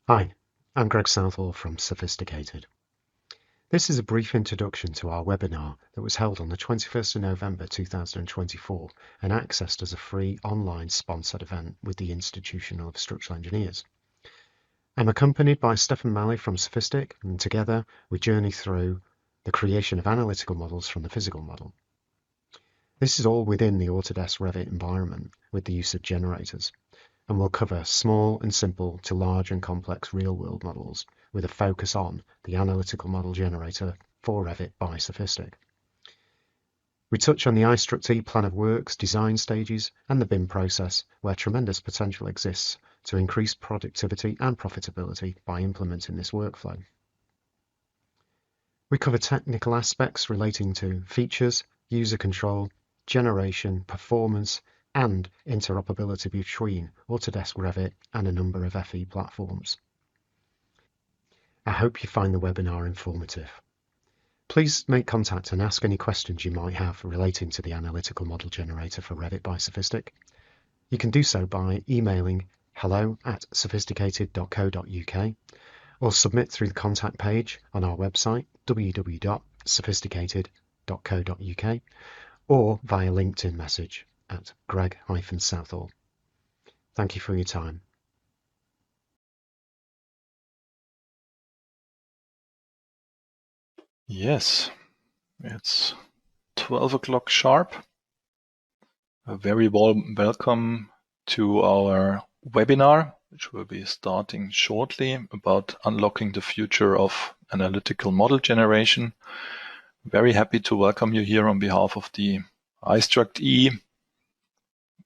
Hi, I'm Greg Southall from SOFiSTiKated. This is a brief introduction to our webinar that was held on the 21st of November 2024 and accessed as a free online sponsored event with the Institution of Structural Engineers. I'm accompanied by Stefan Malley from SOFiSTiK, and together we journey through the creation of analytical models from the physical model. This is all within the Autodesk Revit environment with the use of generators, and we'll cover small and simple to large and complex real-world models with a focus on the Analytical Model Generator for Revit by SOFiSTiK. We touch on the iStruct plan of works, design stages, and the BIM process, where tremendous potential exists to increase productivity and profitability by implementing this workflow. We cover technical aspects relating to features, user control, generation, performance, and interoperability between Autodesk Revit and a number of FE platforms. I hope you find the webinar informative. Please make contact and ask any questions you might have relating to the Analytical Model Generator for Revit by SOFiSTiK. You can do so by emailing hello@sophisticated.co.uk or submit through the contact page on our website www.sophisticated.co.uk or via LinkedIn message at Greg-Southall. Thank you for your time. Yes, it's 12 o'clock sharp. A very warm welcome to our webinar, which will be starting shortly, about unlocking the future of analytical model generation. Very happy to welcome you here on behalf of the iStruct,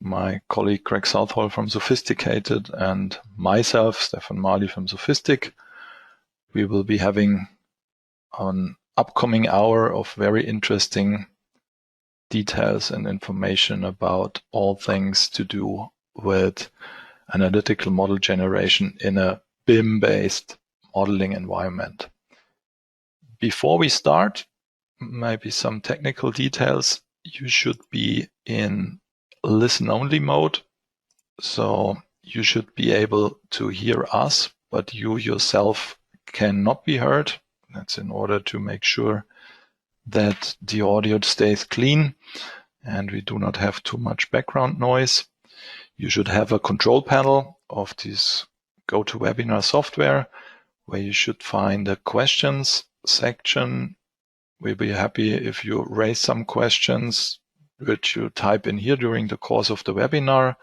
my colleague Greg Southall from SOFiSTiKated, and myself, Stefan Malley from SOFiSTiK. We will be having an upcoming hour of very interesting details and information about all things to do with analytical model generation in a BIM-based modeling environment. Before we start, maybe some technical details. You should be in listen-only mode, so you should be able to hear us, but you yourself cannot be heard. That's in order to make sure that the audio stays clean and we do not have too much background noise. You should have a control panel of this GoToWebinar software where you should find a questions section. We'll be happy if you raise some questions which you type in here during the course of the webinar.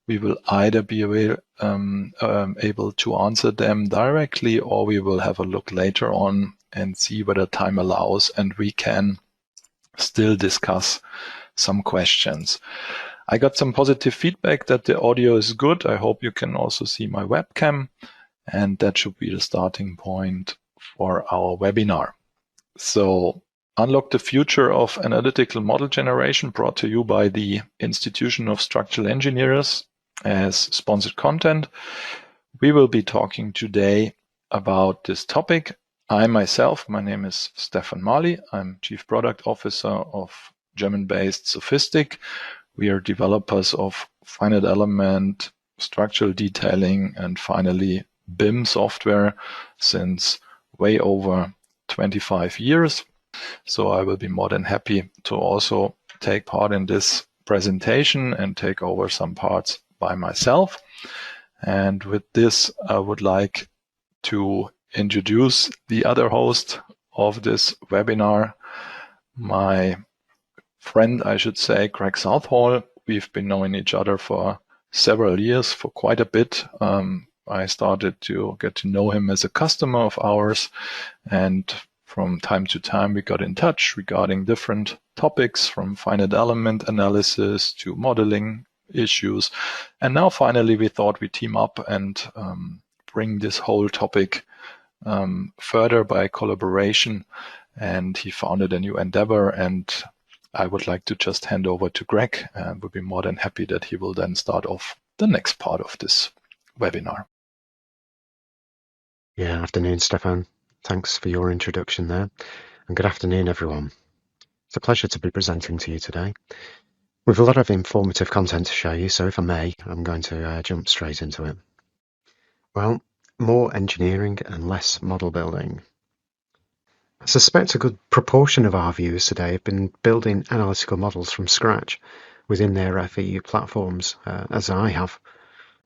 We will either be able to answer them directly, or we will have a look later on and see whether time allows and we can still discuss some questions. I got some positive feedback that the audio is good. I hope you can also see my webcam, and that should be the starting point for our webinar. So, Unlock the Future of Analytical Model Generation, brought to you by the Institution of Structural Engineers as sponsored content. We will be talking today about this topic. I myself, my name is Stefan Malley. I'm Chief Product Officer of German-based SOFiSTiK. We are developers of finite element, structural detailing, and finally BIM software since way over 25 years. So I will be more than happy to also take part in this presentation and take over some parts by myself. And with this, I would like to introduce the other host of this webinar, my friend, I should say, Greg Southall. We've been knowing each other for several years, for quite a bit. I started to get to know him as a customer of ours, and from time to time we got in touch regarding different topics, from finite element analysis to modeling issues. And now finally we thought we'd team up and bring this whole topic further by collaboration. And he founded a new endeavor, and I would like to just hand over to Greg, and would be more than happy that he will then start off the next part of this webinar. Yeah, afternoon, Stefan. Thanks for your introduction there. And good afternoon, everyone. It's a pleasure to be presenting to you today. With a lot of informative content to show you, so if I may, I'm going to jump straight into it. Well, more engineering and less model building. I suspect a good proportion of our viewers today have been building analytical models from scratch within their FEU platforms, as I have,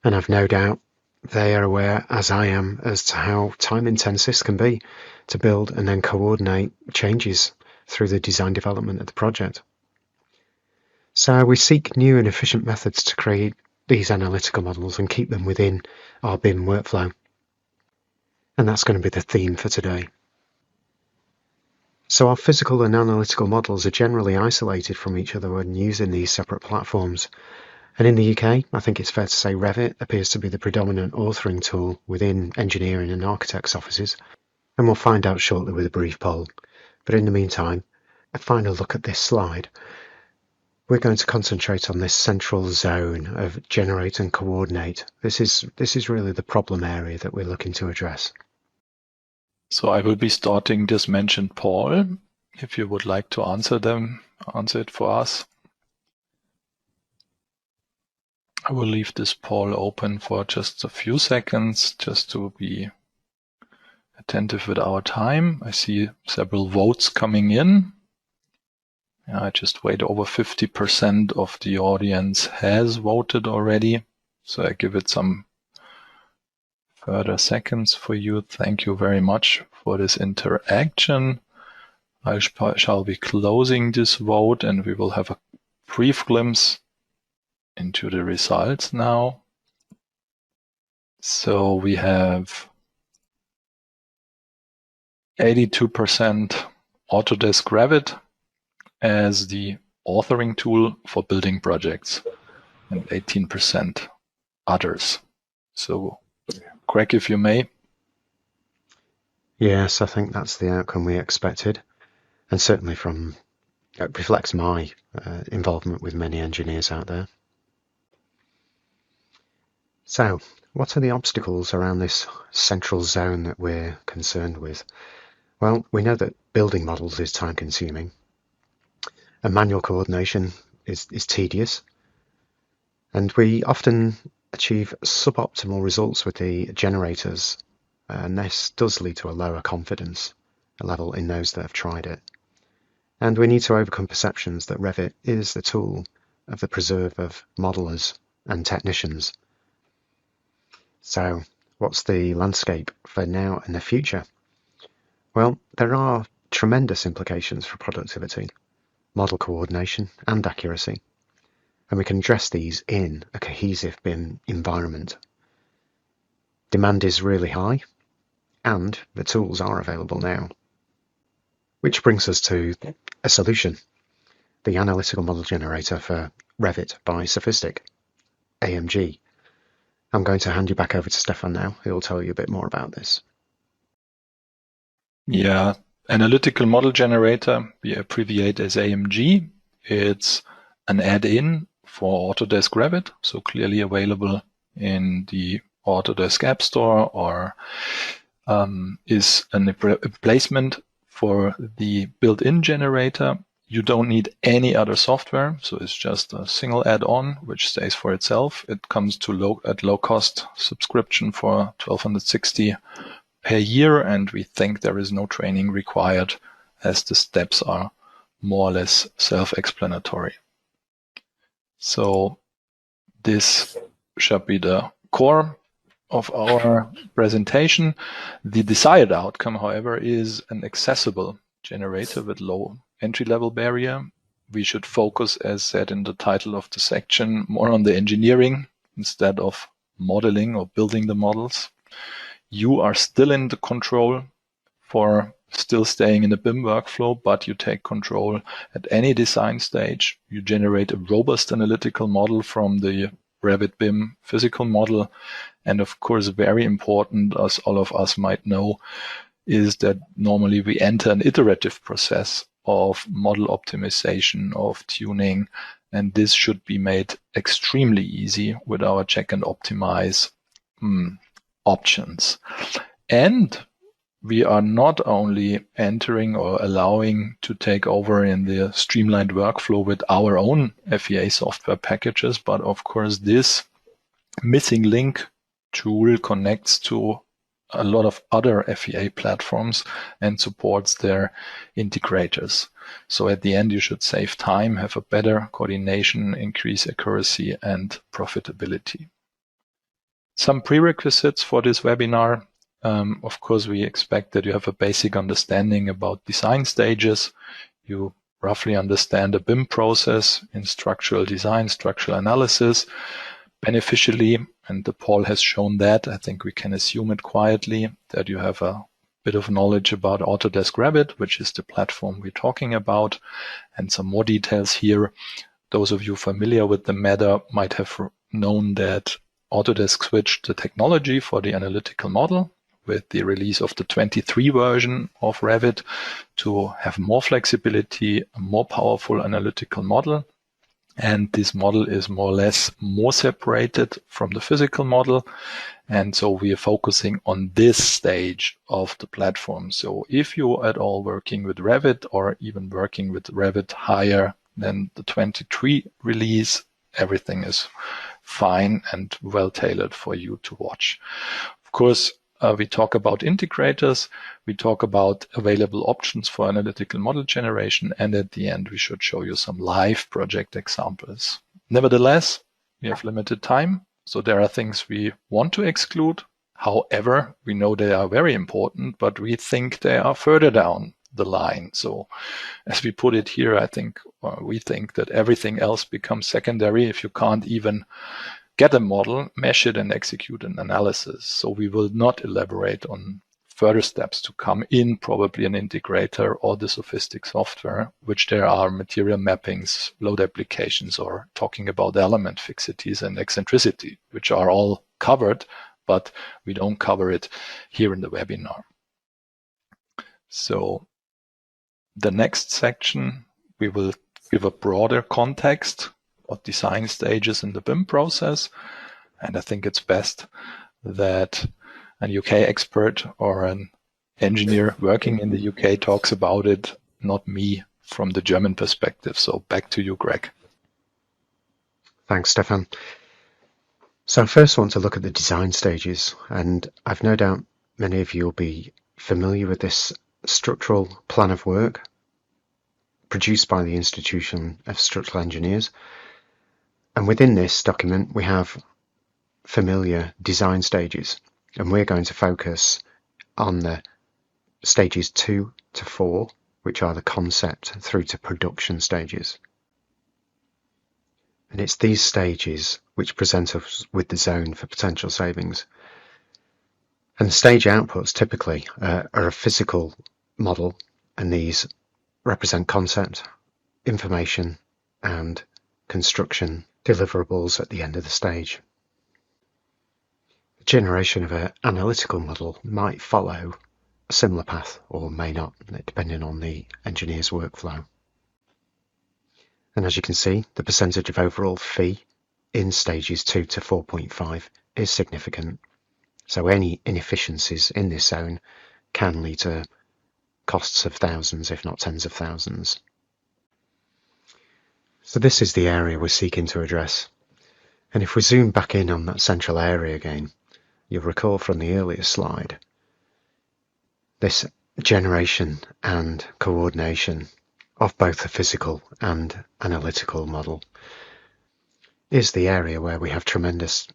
and I've no doubt they are aware, as I am, as to how time-intensive this can be to build and then coordinate changes through the design development of the project. So we seek new and efficient methods to create these analytical models and keep them within our BIM workflow. And that's going to be the theme for today. So our physical and analytical models are generally isolated from each other when using these separate platforms. And in the UK, I think it's fair to say Revit appears to be the predominant authoring tool within engineering and architects' offices. And we'll find out shortly with a brief poll. But in the meantime, a final look at this slide. We're going to concentrate on this central zone of generate and coordinate. This is really the problem area that we're looking to address. So I will be starting this mentioned poll. If you would like to answer it for us. I will leave this poll open for just a few seconds, just to be attentive with our time. I see several votes coming in. I just wait. Over 50% of the audience has voted already. So I give it some further seconds for you. Thank you very much for this interaction. I shall be closing this vote and we will have a brief glimpse into the results now. So we have 82% Autodesk Revit as the authoring tool for building projects and 18% others. So, Greg, if you may. Yes, I think that's the outcome we expected. And certainly it reflects my involvement with many engineers out there. So, what are the obstacles around this central zone that we're concerned with? Well, we know that building models is time consuming. And manual coordination is tedious. And we often achieve suboptimal results with the generators. And this does lead to a lower confidence level in those that have tried it. And we need to overcome perceptions that Revit is the tool of the preserve of modelers and technicians. So what's the landscape for now and the future? Well, there are tremendous implications for productivity, model coordination and accuracy, and we can address these in a cohesive BIM environment. Demand is really high, and the tools are available now. Which brings us to a solution, the Analytical Model Generator for Revit by SOFiSTiK, AMG. I'm going to hand you back over to Stefan now, who will tell you a bit more about this. Yeah, Analytical Model Generator, we abbreviate as AMG. It's an add-in for Autodesk Revit, so clearly available in the Autodesk App Store, or is a replacement for the built-in generator. You don't need any other software, so it's just a single add-on which stays for itself. It comes to at low-cost subscription for $1,260 per year, and we think there is no training required as the steps are more or less self-explanatory. So this should be the core of our presentation. The desired outcome, however, is an accessible generator with low entry-level barrier. We should focus, as said in the title of the section, more on the engineering instead of modeling or building the models. You are still in the control for still staying in the BIM workflow, but you take control at any design stage. You generate a robust analytical model from the Revit BIM physical model. And of course, very important, as all of us might know, is that normally we enter an iterative process of model optimization, of tuning, and this should be made extremely easy with our check and optimize options. And we are not only entering or allowing to take over in the streamlined workflow with our own FEA software packages, but of course this missing link tool connects to a lot of other FEA platforms and supports their integrators. So at the end, you should save time, have a better coordination, increase accuracy and profitability. Some prerequisites for this webinar. Of course, we expect that you have a basic understanding about design stages. You roughly understand the BIM process in structural design, structural analysis. Beneficially, and Paul has shown that, I think we can assume it quietly, that you have a bit of knowledge about Autodesk Revit, which is the platform we're talking about, and some more details here. Those of you familiar with the matter might have known that Autodesk switched the technology for the analytical model with the release of the 23 version of Revit to have more flexibility, a more powerful analytical model. And this model is more or less more separated from the physical model. And so we are focusing on this stage of the platform. So if you at all working with Revit or even working with Revit higher than the 23 release, everything is fine and well tailored for you to watch. Of course, we talk about integrators, we talk about available options for analytical model generation, and at the end we should show you some live project examples. Nevertheless, we have limited time, so there are things we want to exclude. However, we know they are very important, but we think they are further down the line. So as we put it here, I think we think that everything else becomes secondary if you can't even get a model, mesh it, and execute an analysis. So we will not elaborate on further steps to come in, probably an integrator or the SOFiSTiK software, which there are material mappings, load applications, or talking about element fixities and eccentricity, which are all covered, but we don't cover it here in the webinar. So the next section, we will give a broader context of design stages in the BIM process. And I think it's best that an UK expert or an engineer working in the UK talks about it, not me from the German perspective. So back to you, Greg. Thanks, Stefan. So I first want to look at the design stages, and I've no doubt many of you will be familiar with this structural plan of work produced by the Institution of Structural Engineers. And within this document, we have familiar design stages, and we're going to focus on the stages 2 to 4, which are the concept through to production stages. And it's these stages which present us with the zone for potential savings. And the stage outputs typically are a physical model, and these represent concept, information, and construction deliverables at the end of the stage. The generation of an analytical model might follow a similar path or may not, depending on the engineer's workflow. And as you can see, the percentage of overall fee in stages 2 to 4.5 is significant. So any inefficiencies in this zone can lead to costs of thousands, if not tens of thousands. So this is the area we're seeking to address. And if we zoom back in on that central area again, you'll recall from the earlier slide, this generation and coordination of both the physical and analytical model is the area where we have tremendous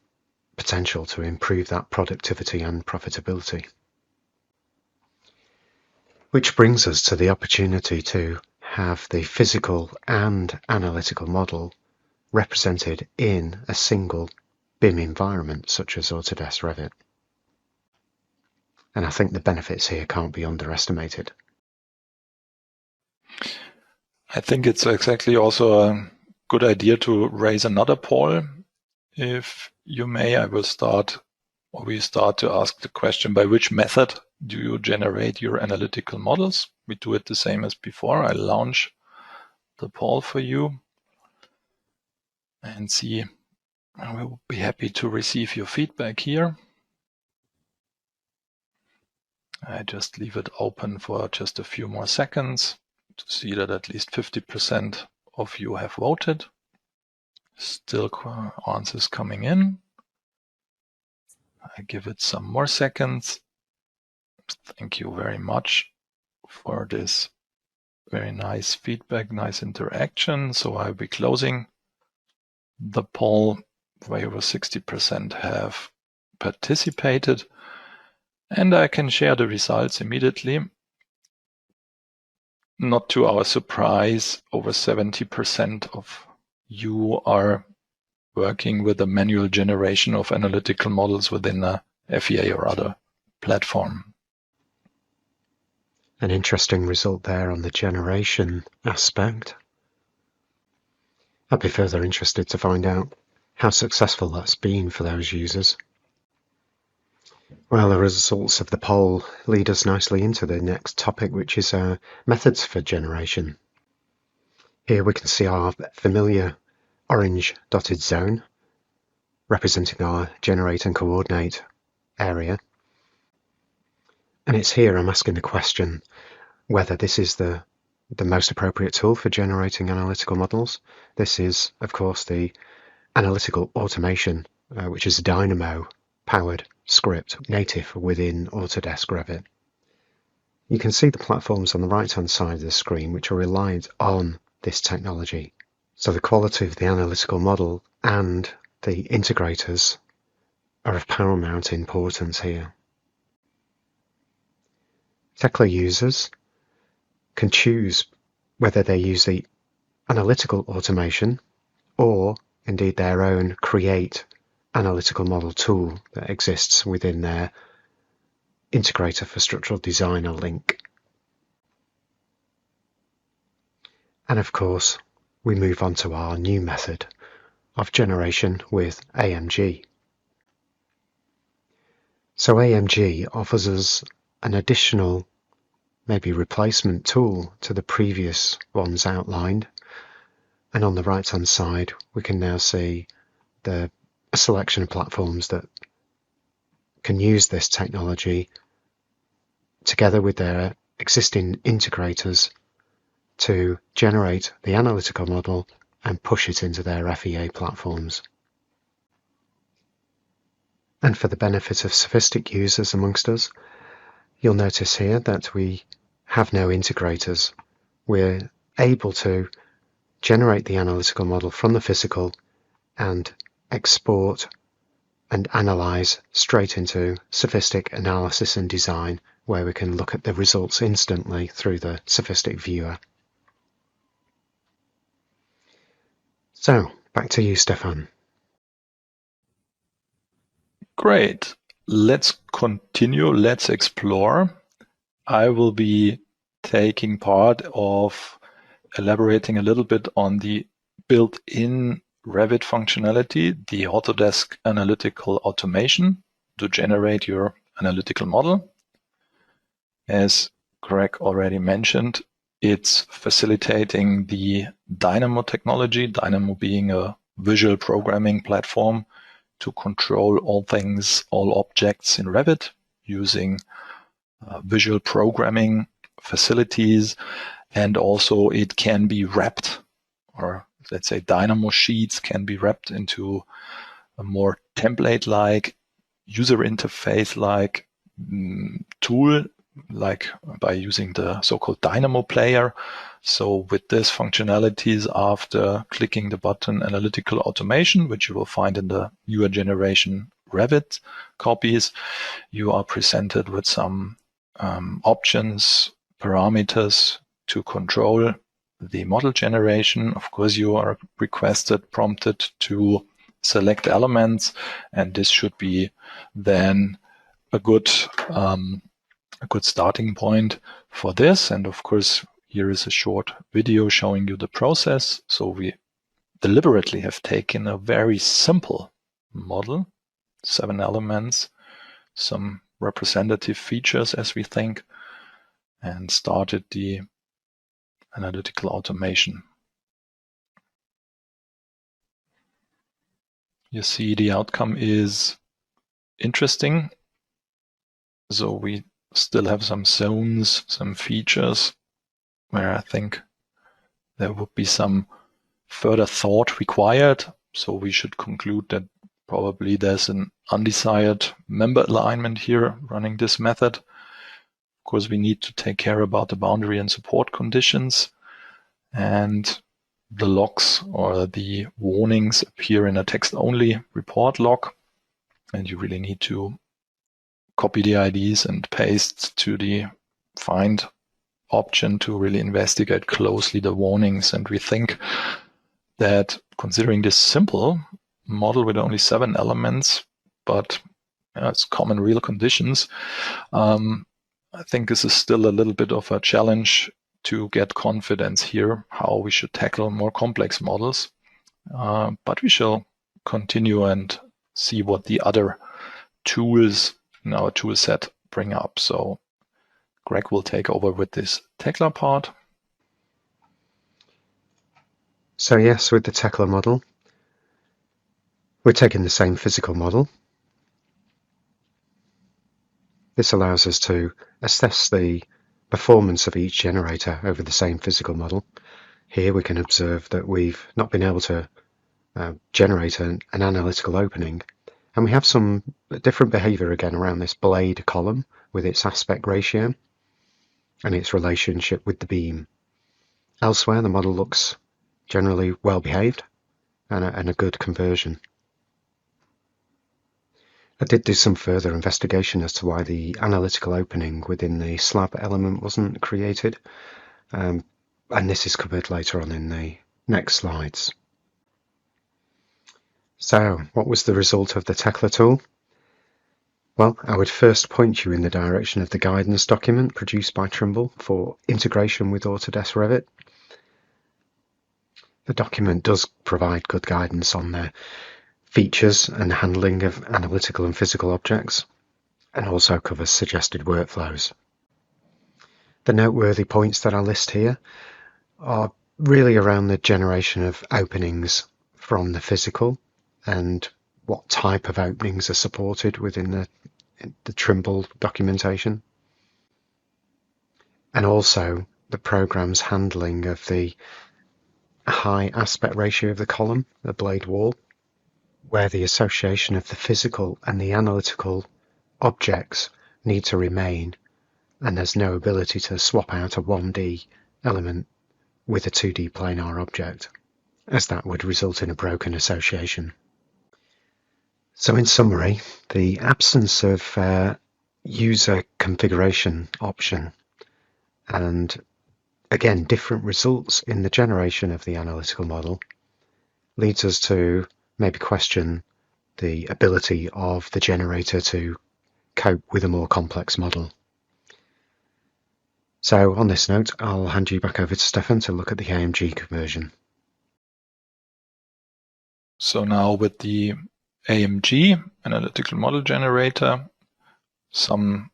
potential to improve that productivity and profitability. Which brings us to the opportunity to have the physical and analytical model represented in a single BIM environment such as Autodesk Revit. And I think the benefits here can't be underestimated. I think it's exactly also a good idea to raise another poll. If you may, we start to ask the question, by which method do you generate your analytical models? We do it the same as before. I launch the poll for you and see. I will be happy to receive your feedback here. I just leave it open for just a few more seconds to see that at least 50% of you have voted. Still answers coming in. I give it some more seconds. Thank you very much for this very nice feedback, nice interaction. So I'll be closing the poll. Way over 60% have participated, and I can share the results immediately. Not to our surprise, over 70% of you are working with the manual generation of analytical models within a FEA or other platform. An interesting result there on the generation aspect. I'd be further interested to find out how successful that's been for those users. Well, the results of the poll lead us nicely into the next topic, which is methods for generation. Here we can see our familiar orange dotted zone representing our generate and coordinate area. And it's here I'm asking the question whether this is the most appropriate tool for generating analytical models. This is, of course, the analytical automation, which is a Dynamo-powered script native within Autodesk Revit. You can see the platforms on the right-hand side of the screen which are reliant on this technology. So the quality of the analytical model and the integrators are of paramount importance here. Tekla users can choose whether they use the analytical automation or indeed their own create analytical model tool that exists within their integrator for structural designer link. And of course, we move on to our new method of generation with AMG. So AMG offers us an additional, maybe replacement tool to the previous ones outlined. And on the right hand side, we can now see a selection of platforms that can use this technology together with their existing integrators to generate the analytical model and push it into their FEA platforms. And for the benefit of SOFiSTiK users amongst us, you'll notice here that we have no integrators. We're able to generate the analytical model from the physical and export and analyze straight into SOFiSTiK analysis and design, where we can look at the results instantly through the SOFiSTiK viewer. So, back to you, Stefan. Great. Let's continue. Let's explore. I will be taking part of elaborating a little bit on the built-in Revit functionality, the Autodesk Analytical Automation to generate your analytical model. As Greg already mentioned, it's facilitating the Dynamo technology, Dynamo being a visual programming platform to control all things, all objects in Revit using visual programming facilities. And also it can be wrapped, or let's say Dynamo sheets can be wrapped into a more template-like, user interface-like tool, like by using the so-called Dynamo player. So with this functionalities, after clicking the button Analytical Automation, which you will find in the newer generation Revit copies, you are presented with some options, parameters to control the model generation. Of course, you are prompted to select elements, and this should be then a good starting point for this. And of course, here is a short video showing you the process. So we deliberately have taken a very simple model, 7 elements, some representative features as we think, and started the analytical automation. You see the outcome is interesting. So we still have some zones, some features where I think there would be some further thought required. So we should conclude that probably there's an undesired member alignment here running this method. Of course, we need to take care about the boundary and support conditions, and the logs or the warnings appear in a text-only report log, and you really need to copy the IDs and paste to the find option to really investigate closely the warnings. And we think that considering this simple model with only 7 elements, but it's common real conditions, I think this is still a little bit of a challenge to get confidence here how we should tackle more complex models. But we shall continue and see what the other tools in our tool set bring up. So Greg will take over with this Tekla part. So yes, with the Tekla model, we're taking the same physical model. This allows us to assess the performance of each generator over the same physical model. Here we can observe that we've not been able to generate an analytical opening, and we have some different behavior again around this blade column with its aspect ratio and its relationship with the beam. Elsewhere, the model looks generally well behaved and a good conversion. I did do some further investigation as to why the analytical opening within the slab element wasn't created, and this is covered later on in the next slides. So, what was the result of the Tekla tool? Well, I would first point you in the direction of the guidance document produced by Trimble for integration with Autodesk Revit. The document does provide good guidance on the features and handling of analytical and physical objects, and also covers suggested workflows. The noteworthy points that I list here are really around the generation of openings from the physical and what type of openings are supported within the Trimble documentation, and also the program's handling of the high aspect ratio of the column, the blade wall, where the association of the physical and the analytical objects need to remain, and there's no ability to swap out a 1D element with a 2D planar object, as that would result in a broken association. So in summary, the absence of user configuration option and again different results in the generation of the analytical model leads us to maybe question the ability of the generator to cope with a more complex model. So on this note, I'll hand you back over to Stefan to look at the AMG conversion. So now with the AMG, Analytical Model Generator, some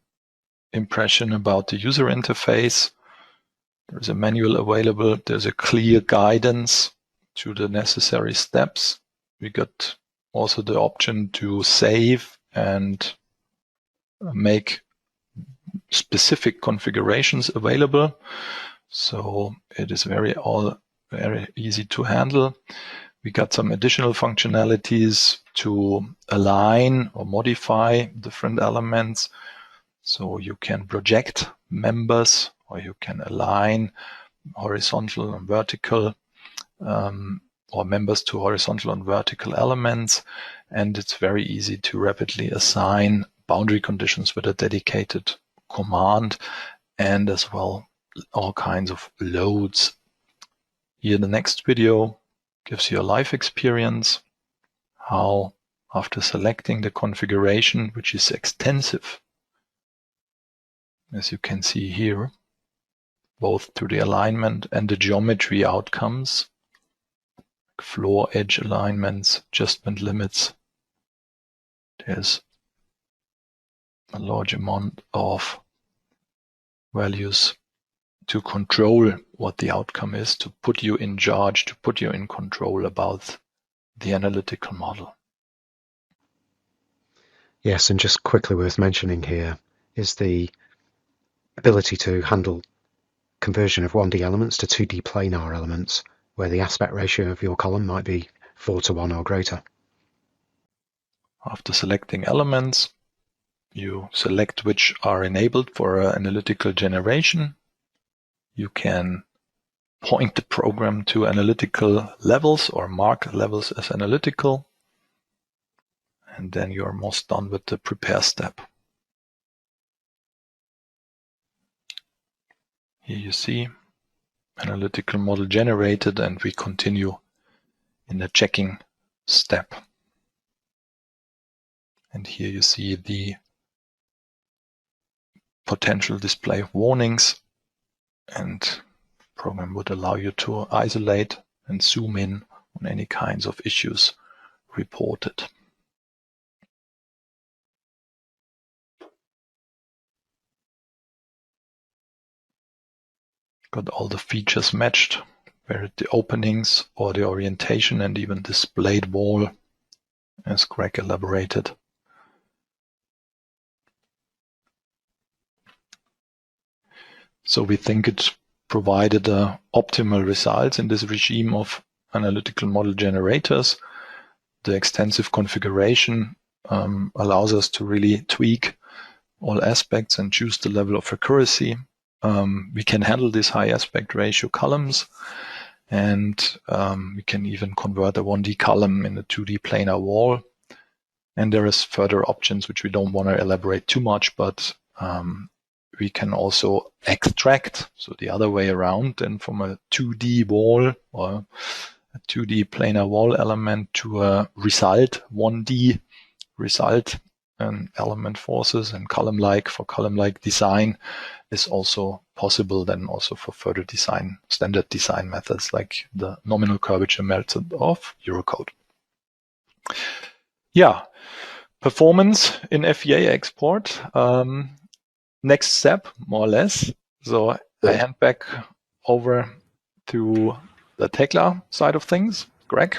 impression about the user interface. There's a manual available. There's a clear guidance to the necessary steps. We got also the option to save and make specific configurations available. So it is very easy to handle. We got some additional functionalities to align or modify different elements. So you can project members, or you can align horizontal and vertical, or members to horizontal and vertical elements. And it's very easy to rapidly assign boundary conditions with a dedicated command, and as well all kinds of loads. Here the next video gives you a live experience, how after selecting the configuration, which is extensive, as you can see here, both to the alignment and the geometry outcomes, floor edge alignments, adjustment limits. There's a large amount of values to control what the outcome is, to put you in charge, to put you in control about the analytical model. Yes, and just quickly worth mentioning here is the ability to handle conversion of 1D elements to 2D planar elements, where the aspect ratio of your column might be 4:1 or greater. After selecting elements, you select which are enabled for analytical generation. You can point the program to analytical levels or mark levels as analytical. And then you're almost done with the prepare step. Here you see analytical model generated, and we continue in the checking step. And here you see the potential display of warnings, and the program would allow you to isolate and zoom in on any kinds of issues reported. Got all the features matched, where the openings or the orientation and even displayed wall, as Greg elaborated. So we think it provided optimal results in this regime of analytical model generators. The extensive configuration allows us to really tweak all aspects and choose the level of accuracy. We can handle these high aspect ratio columns, and we can even convert a 1D column in a 2D planar wall. And there is further options which we don't want to elaborate too much, but we can also extract, so the other way around, and from a 2D wall or a 2D planar wall element to a result, 1D result element forces, and column-like for column-like design is also possible then also for further design, standard design methods like the nominal curvature method of Eurocode. Yeah, performance in FEA export. Next step, more or less. So I hand back over to the Tekla side of things. Greg?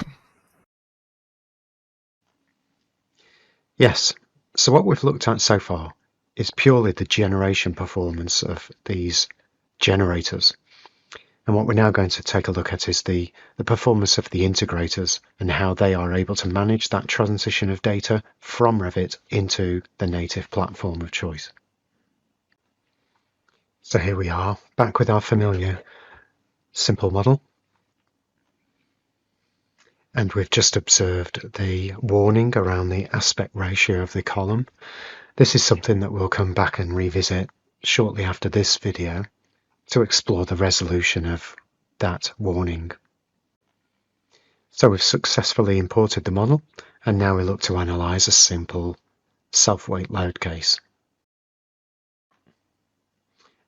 Yes. So what we've looked at so far is purely the generation performance of these generators. And what we're now going to take a look at is the performance of the integrators and how they are able to manage that transition of data from Revit into the native platform of choice. So here we are, back with our familiar simple model. And we've just observed the warning around the aspect ratio of the column. This is something that we'll come back and revisit shortly after this video to explore the resolution of that warning. So we've successfully imported the model, and now we look to analyze a simple self-weight load case.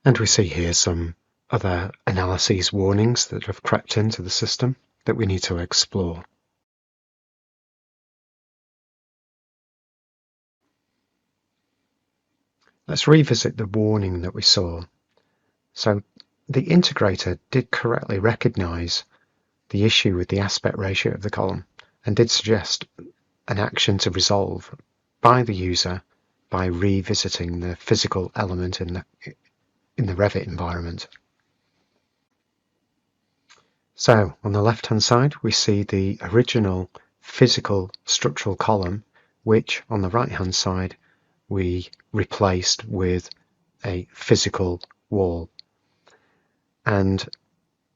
And we see here some other analyses warnings that have crept into the system that we need to explore. Let's revisit the warning that we saw. So the integrator did correctly recognize the issue with the aspect ratio of the column and did suggest an action to resolve by the user by revisiting the physical element in the Revit environment. So on the left-hand side, we see the original physical structural column, which on the right-hand side, we replaced with a physical wall. And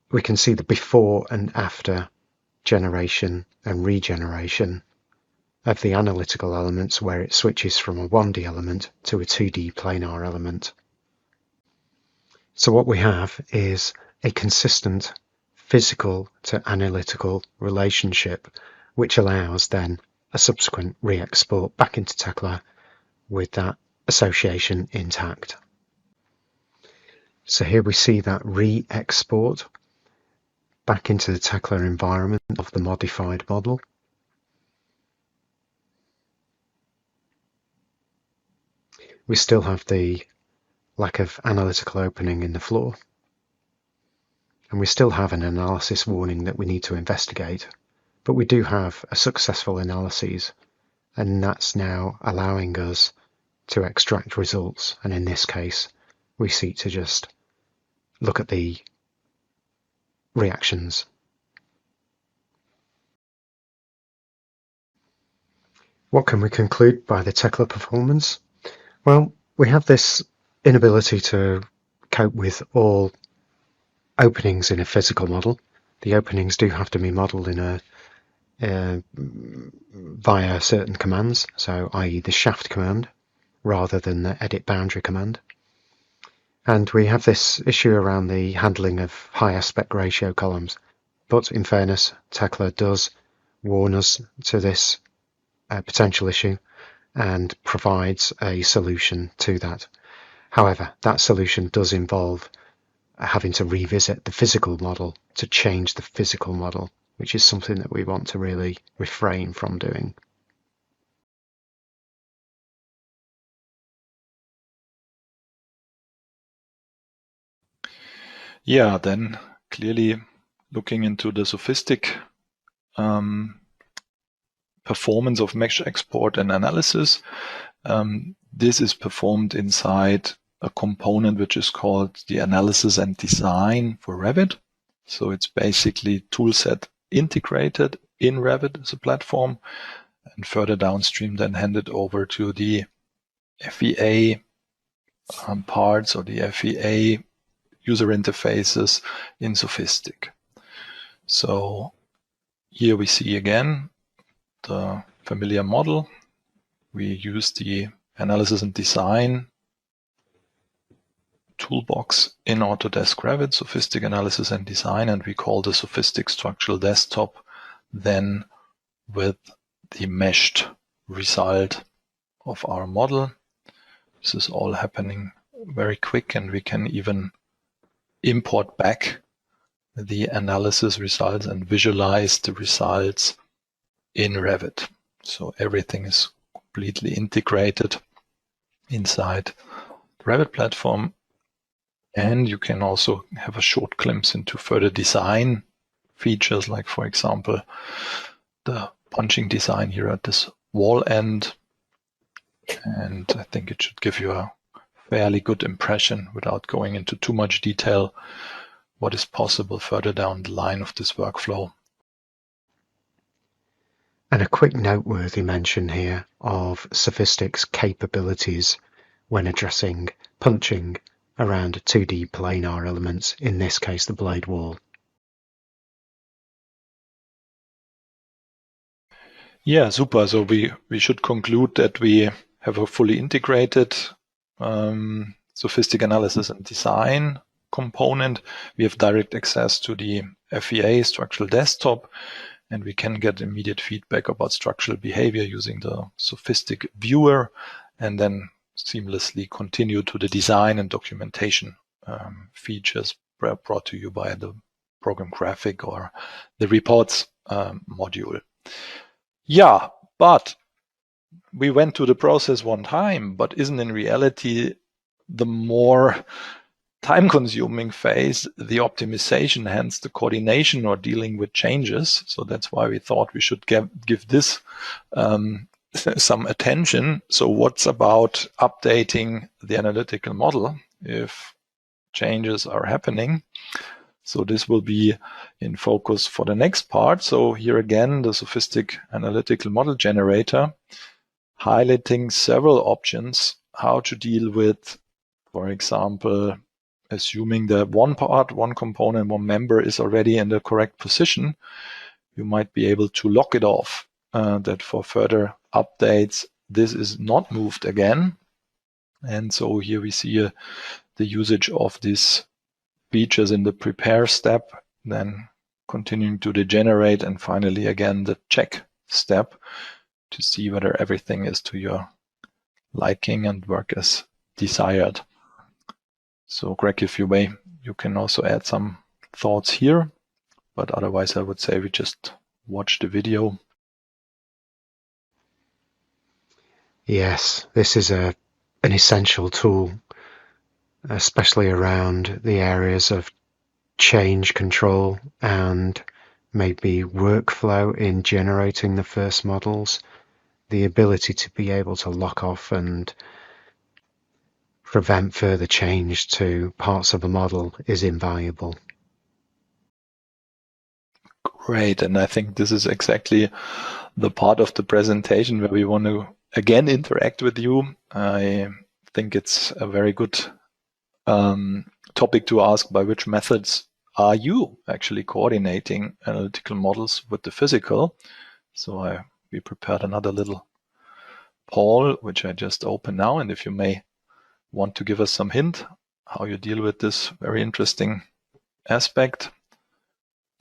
we can see the before and after generation and regeneration of the analytical elements, where it switches from a 1D element to a 2D planar element. So what we have is a consistent physical to analytical relationship, which allows then a subsequent re-export back into Tekla with that association intact. So here we see that re-export back into the Tekla environment of the modified model. We still have the lack of analytical opening in the floor, and we still have an analysis warning that we need to investigate, but we do have a successful analysis, and that's now allowing us to extract results, and in this case we seek to just look at the reactions. What can we conclude by the Tekla performance? Well, we have this inability to cope with all openings in a physical model. The openings do have to be modelled in via certain commands, so i.e. the shaft command rather than the edit boundary command. And we have this issue around the handling of high aspect ratio columns. But in fairness, Tekla does warn us to this potential issue and provides a solution to that. However, that solution does involve having to revisit the physical model to change the physical model, which is something that we want to really refrain from doing. Yeah, then clearly looking into the SOFiSTiK performance of mesh export and analysis. This is performed inside a component which is called the Analysis and Design for Revit. So it's basically toolset integrated in Revit as a platform, and further downstream then handed over to the FEA parts or the FEA user interfaces in SOFiSTiK. So here we see again the familiar model. We use the Analysis and Design toolbox in Autodesk Revit, SOFiSTiK Analysis and Design, and we call the SOFiSTiK Structural Desktop then with the meshed result of our model. This is all happening very quick, and we can even import back the analysis results and visualize the results in Revit. So everything is completely integrated inside the Revit platform. And you can also have a short glimpse into further design features, like, for example, the punching design here at this wall end. And I think it should give you a fairly good impression, without going into too much detail, what is possible further down the line of this workflow. And a quick noteworthy mention here of SOFiSTiK's capabilities when addressing punching around 2D planar elements, in this case the blade wall. Yeah, super. So we should conclude that we have a fully integrated SOFiSTiK Analysis and Design component. We have direct access to the FEA Structural Desktop, and we can get immediate feedback about structural behavior using the SOFiSTiK Viewer, and then seamlessly continue to the design and documentation features brought to you by the program graphic or the reports module. Yeah, but we went through the process one time, but isn't in reality the more time-consuming phase the optimization, hence the coordination or dealing with changes? So that's why we thought we should give this some attention. So what's about updating the analytical model if changes are happening? So this will be in focus for the next part. So here again, the SOFiSTiK Analytical Model Generator, highlighting several options how to deal with, for example, assuming that one part, one component, one member is already in the correct position, you might be able to lock it off, that for further updates, this is not moved again. And so here we see the usage of these features in the prepare step, then continuing to the generate, and finally again the check step to see whether everything is to your liking and work as desired. So Greg, if you may, you can also add some thoughts here, but otherwise I would say we just watch the video. Yes, this is an essential tool, especially around the areas of change control and maybe workflow in generating the first models. The ability to be able to lock off and prevent further change to parts of a model is invaluable. Great, and I think this is exactly the part of the presentation where we want to again interact with you. I think it's a very good topic to ask: by which methods are you actually coordinating analytical models with the physical? So we prepared another little poll, which I just opened now, and if you may want to give us some hint how you deal with this very interesting aspect.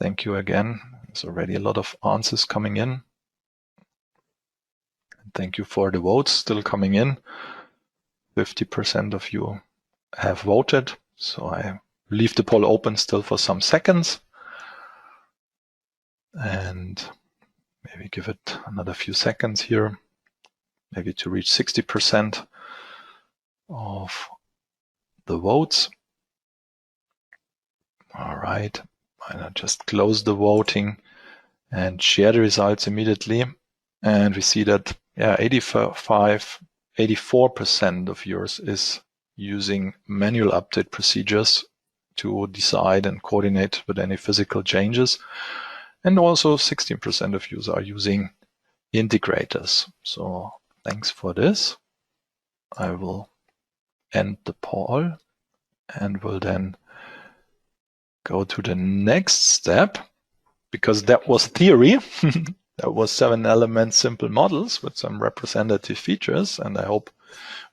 Thank you again. There's already a lot of answers coming in. Thank you for the votes still coming in. 50% of you have voted, so I leave the poll open still for some seconds and maybe give it another few seconds here, maybe to reach 60% of the votes. All right, I'll just close the voting and share the results immediately. And we see that 84% of yours is using manual update procedures to decide and coordinate with any physical changes. And also 16% of you are using integrators. So thanks for this. I will end the poll and will then go to the next step, because that was theory. That was 7 element simple models with some representative features, and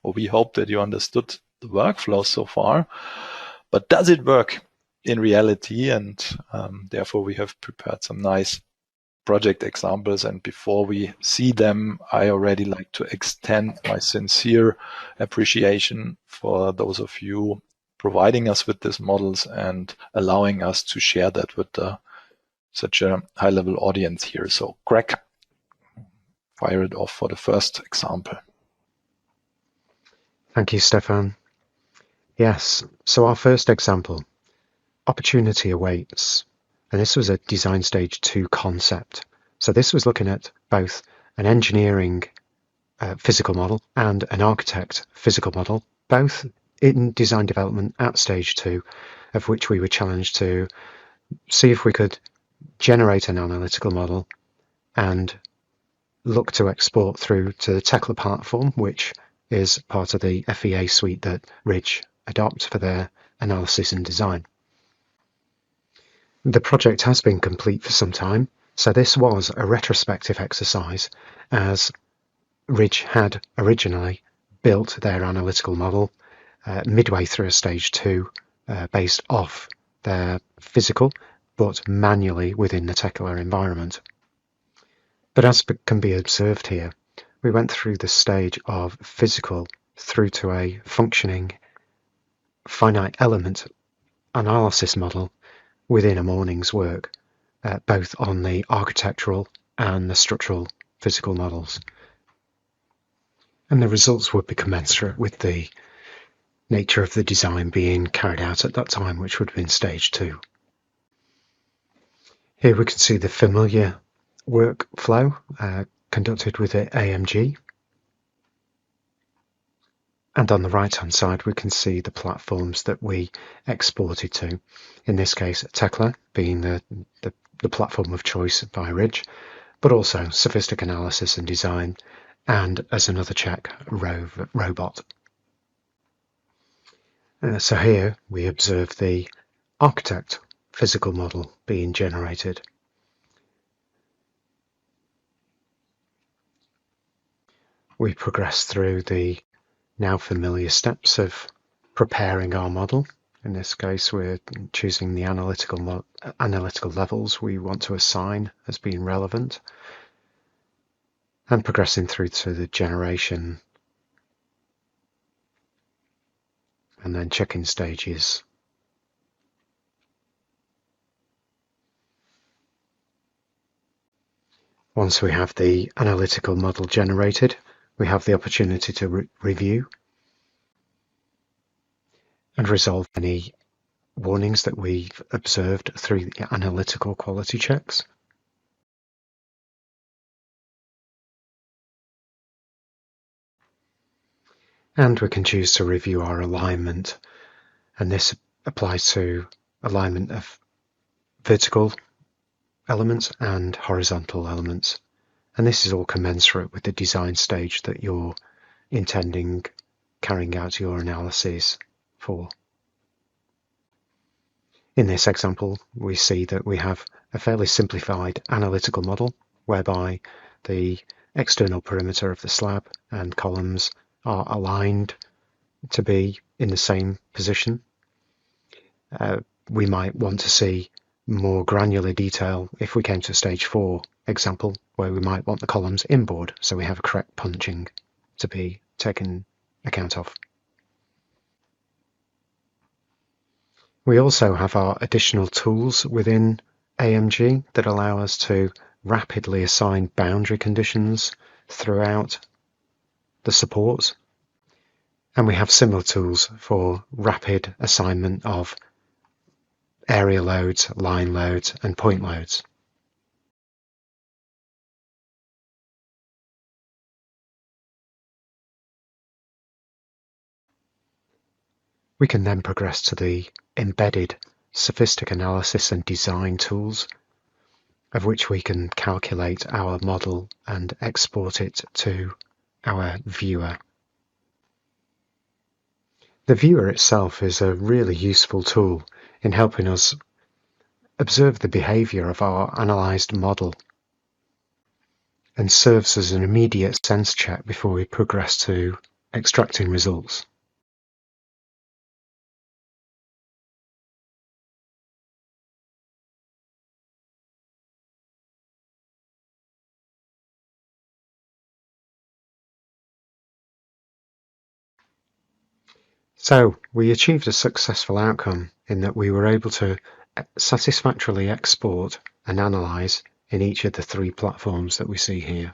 we hope that you understood the workflow so far. But does it work in reality? And therefore we have prepared some nice project examples, and before we see them, I already like to extend my sincere appreciation for those of you providing us with these models and allowing us to share that with such a high-level audience here. So Greg, fire it off for the first example. Thank you, Stefan. Yes, so our first example, opportunity awaits. And this was a design stage 2 concept. So this was looking at both an engineering physical model and an architect physical model, both in design development at stage 2, of which we were challenged to see if we could generate an analytical model and look to export through to the Tekla platform, which is part of the FEA suite that Ridge adopt for their analysis and design. The project has been complete for some time, so this was a retrospective exercise, as Ridge had originally built their analytical model midway through a stage 2 based off their physical but manually within the Tekla environment. But as can be observed here, we went through the stage of physical through to a functioning finite element analysis model within a morning's work, both on the architectural and the structural physical models. And the results would be commensurate with the nature of the design being carried out at that time, which would have been stage 2. Here we can see the familiar workflow conducted with the AMG. And on the right-hand side, we can see the platforms that we exported to. In this case, Tekla being the platform of choice by Ridge, but also SOFiSTiK Analysis and Design, and as another check, Robot. So here we observe the architect physical model being generated. We progress through the now familiar steps of preparing our model. In this case, we're choosing the analytical levels we want to assign as being relevant, and progressing through to the generation and then check-in stages. Once we have the analytical model generated, we have the opportunity to review and resolve any warnings that we've observed through the analytical quality checks. And we can choose to review our alignment, and this applies to alignment of vertical elements and horizontal elements. And this is all commensurate with the design stage that you're intending carrying out your analysis for. In this example, we see that we have a fairly simplified analytical model whereby the external perimeter of the slab and columns are aligned to be in the same position. We might want to see more granular detail if we came to stage 4 example, where we might want the columns inboard, so we have a correct punching to be taken account of. We also have our additional tools within AMG that allow us to rapidly assign boundary conditions throughout the support. And we have similar tools for rapid assignment of area loads, line loads, and point loads. We can then progress to the embedded SOFiSTiK analysis and design tools, of which we can calculate our model and export it to our viewer. The viewer itself is a really useful tool in helping us observe the behavior of our analyzed model and serves as an immediate sense check before we progress to extracting results. So we achieved a successful outcome in that we were able to satisfactorily export and analyze in each of the 3 platforms that we see here.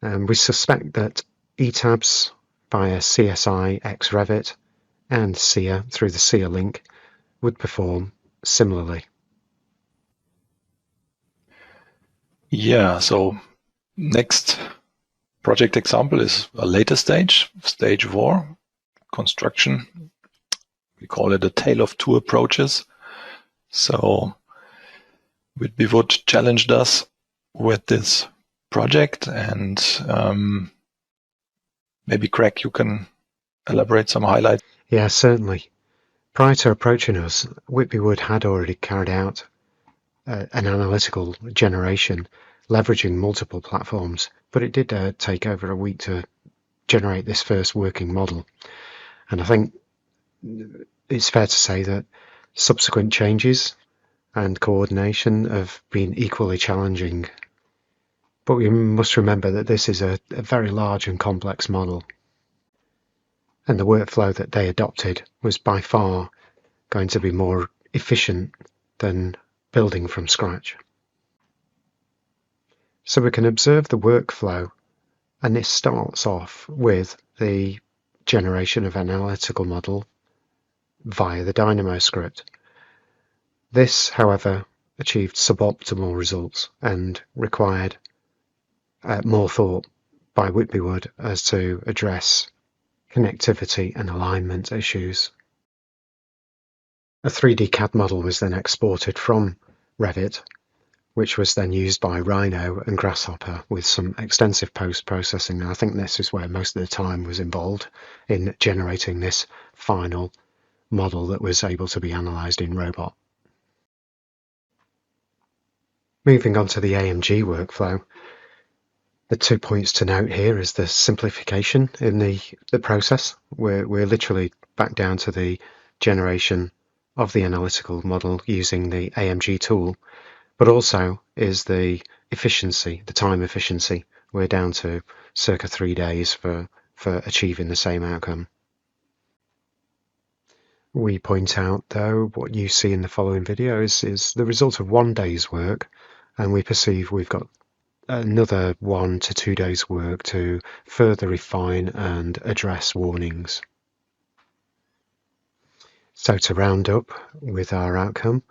And we suspect that Etabs via CSI x Revit and SCIA through the SCIA link would perform similarly. Yeah, so next project example is a later stage, stage 4, construction. We call it a tale of 2 approaches. So Whitbywood challenged us with this project, and maybe Craig, you can elaborate some highlights. Yeah, certainly. Prior to approaching us, Whitbywood had already carried out an analytical generation leveraging multiple platforms, but it did take over a week to generate this first working model. And I think it's fair to say that subsequent changes and coordination have been equally challenging. But we must remember that this is a very large and complex model, and the workflow that they adopted was by far going to be more efficient than building from scratch. So we can observe the workflow, and this starts off with the generation of an analytical model via the Dynamo script. This, however, achieved suboptimal results and required more thought by Whitbywood as to address connectivity and alignment issues. A 3D CAD model was then exported from Revit, which was then used by Rhino and Grasshopper with some extensive post-processing. And I think this is where most of the time was involved in generating this final model that was able to be analysed in Robot. Moving on to the AMG workflow, the 2 points to note here is the simplification in the process. We're literally back down to the generation of the analytical model using the AMG tool, but also is the efficiency, the time efficiency. We're down to circa 3 days for achieving the same outcome. We point out, though, what you see in the following video is the result of 1 day's work, and we perceive we've got another 1 to 2 days work to further refine and address warnings. So to round up with our outcome,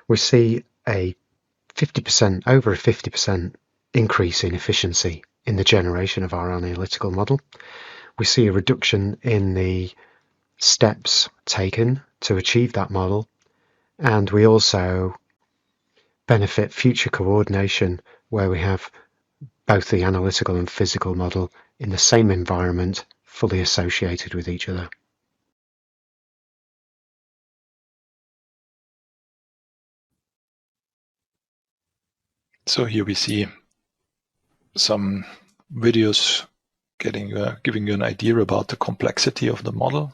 we see a 50%, over a 50% increase in efficiency in the generation of our analytical model. We see a reduction in the steps taken to achieve that model, and we also benefit future coordination where we have both the analytical and physical model in the same environment, fully associated with each other. So here we see some videos giving you an idea about the complexity of the model.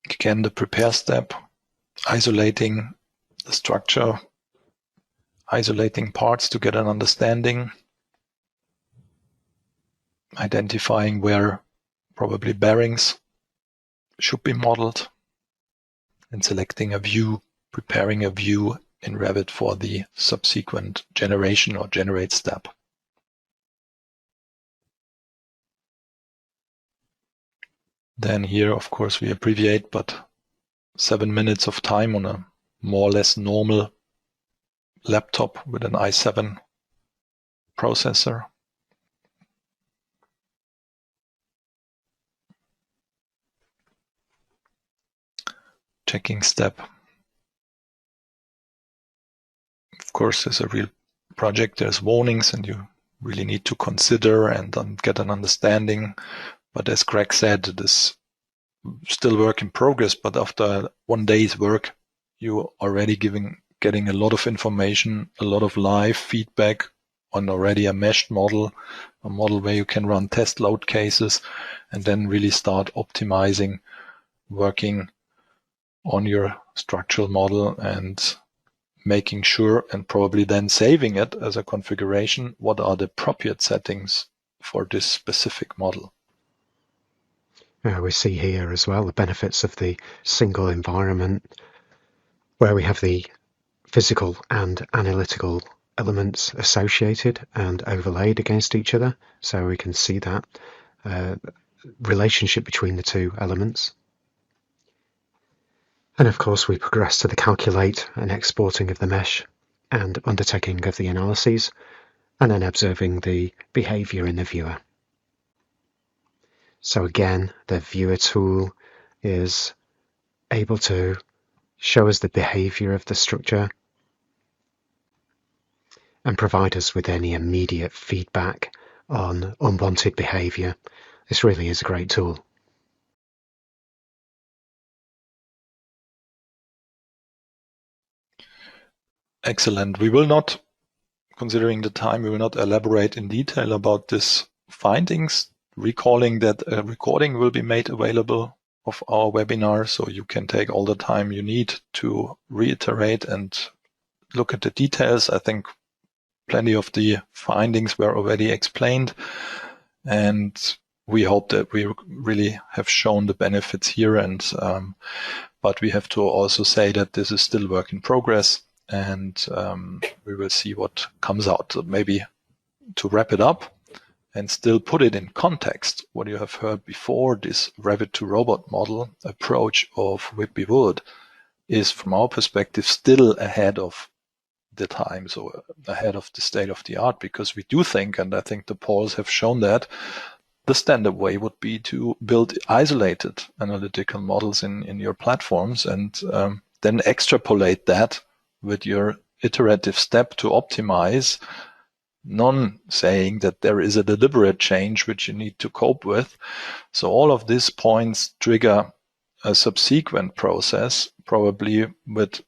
Again, the prepare step, isolating the structure, isolating parts to get an understanding, identifying where probably bearings should be modeled, and selecting a view, preparing a view in Revit for the subsequent generation or generate step. Then here, of course, we abbreviate, but 7 minutes of time on a more or less normal laptop with an i7 processor. Checking step. Of course, as a real project, there's warnings and you really need to consider and get an understanding. But as Greg said, this still work in progress, but after 1 day's work, you're already getting a lot of information, a lot of live feedback on already a meshed model, a model where you can run test load cases and then really start optimizing, working on your structural model and making sure and probably then saving it as a configuration. What are the appropriate settings for this specific model? We see here as well the benefits of the single environment where we have the physical and analytical elements associated and overlaid against each other. So we can see that relationship between the two elements. And of course we progress to the calculate and exporting of the mesh and undertaking of the analyses, and then observing the behavior in the viewer. So again, the viewer tool is able to show us the behavior of the structure and provide us with any immediate feedback on unwanted behavior. This really is a great tool. Excellent. We will not, considering the time, we will not elaborate in detail about these findings, recalling that a recording will be made available of our webinar, so you can take all the time you need to reiterate and look at the details. I think plenty of the findings were already explained, and we hope that we really have shown the benefits here. And but we have to also say that this is still work in progress, and we will see what comes out. So maybe to wrap it up and still put it in context, what you have heard before, this Revit to robot model approach of Whitby Wood is, from our perspective, still ahead of the time, so ahead of the state of the art, because we do think, and I think the polls have shown that, the standard way would be to build isolated analytical models in your platforms and then extrapolate that with your iterative step to optimize, none saying that there is a deliberate change which you need to cope with. So all of these points trigger a subsequent process, probably with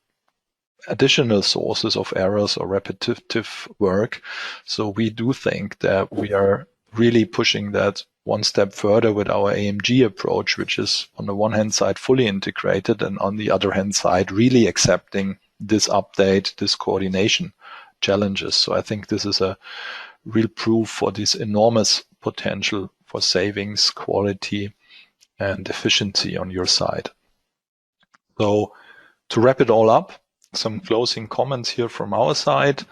additional sources of errors or repetitive work. So we do think that we are really pushing that one step further with our AMG approach, which is on the one hand side fully integrated and on the other hand side really accepting this update, this coordination challenges. So I think this is a real proof for this enormous potential for savings, quality, and efficiency on your side. So to wrap it all up, some closing comments here from our side.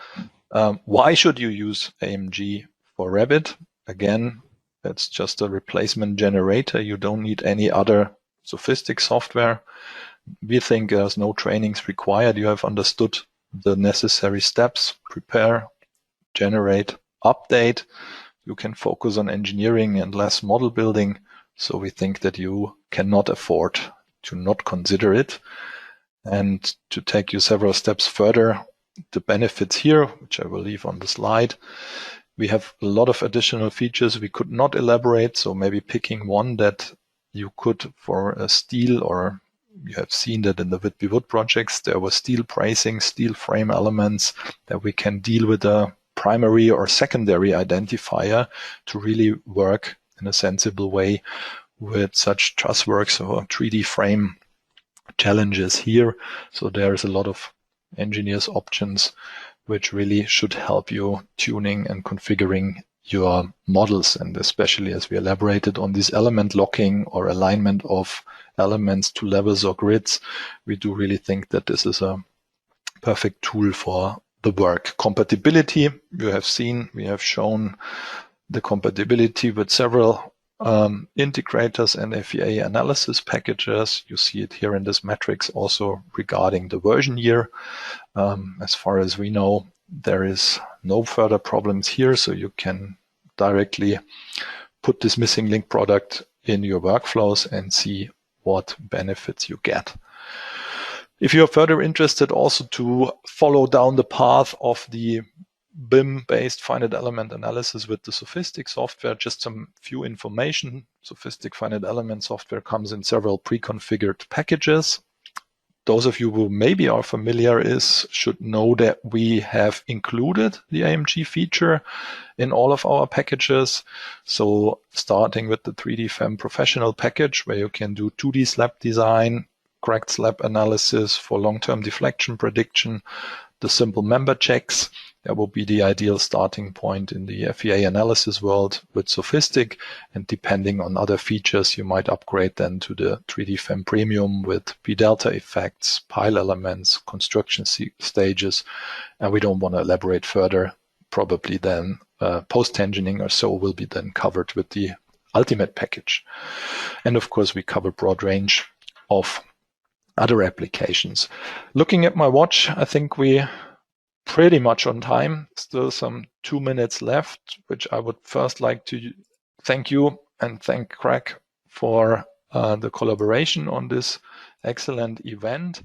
Why should you use AMG for Revit? Again, that's just a replacement generator. You don't need any other SOFiSTiK software. We think there's no trainings required. You have understood the necessary steps: prepare, generate, update. You can focus on engineering and less model building. So we think that you cannot afford to not consider it. And to take you several steps further, the benefits here, which I will leave on the slide. We have a lot of additional features we could not elaborate. So maybe picking one that you could, for a steel, or you have seen that in the Whitby Wood projects, there was steel bracing, steel frame elements that we can deal with a primary or secondary identifier to really work in a sensible way with such truss works or 3D frame challenges here. So there's a lot of engineers options which really should help you tuning and configuring your models, and especially as we elaborated on this element locking or alignment of elements to levels or grids, we do really think that this is a perfect tool for the work. Compatibility, you have seen, we have shown the compatibility with several integrators and FEA analysis packages. You see it here in this matrix also regarding the version year. As far as we know, there is no further problems here, so you can directly put this missing link product in your workflows and see what benefits you get. If you're further interested also to follow down the path of the BIM-based finite element analysis with the SOFiSTiK software, just some few information. SOFiSTiK finite element software comes in several pre-configured packages. Those of you who maybe are familiar should know that we have included the AMG feature in all of our packages. So starting with the 3D FEM professional package, where you can do 2D slab design, cracked slab analysis for long-term deflection prediction, the simple member checks. That will be the ideal starting point in the FEA analysis world with SOFiSTiK. And depending on other features, you might upgrade then to the 3D FEM Premium with P-delta effects, pile elements, construction stages. And we don't want to elaborate further. Probably then post-tensioning or so will be then covered with the Ultimate package. And of course, we cover broad range of other applications. Looking at my watch, I think we pretty much on time. Still some 2 minutes left, which I would first like to thank you and thank Craig for the collaboration on this excellent event.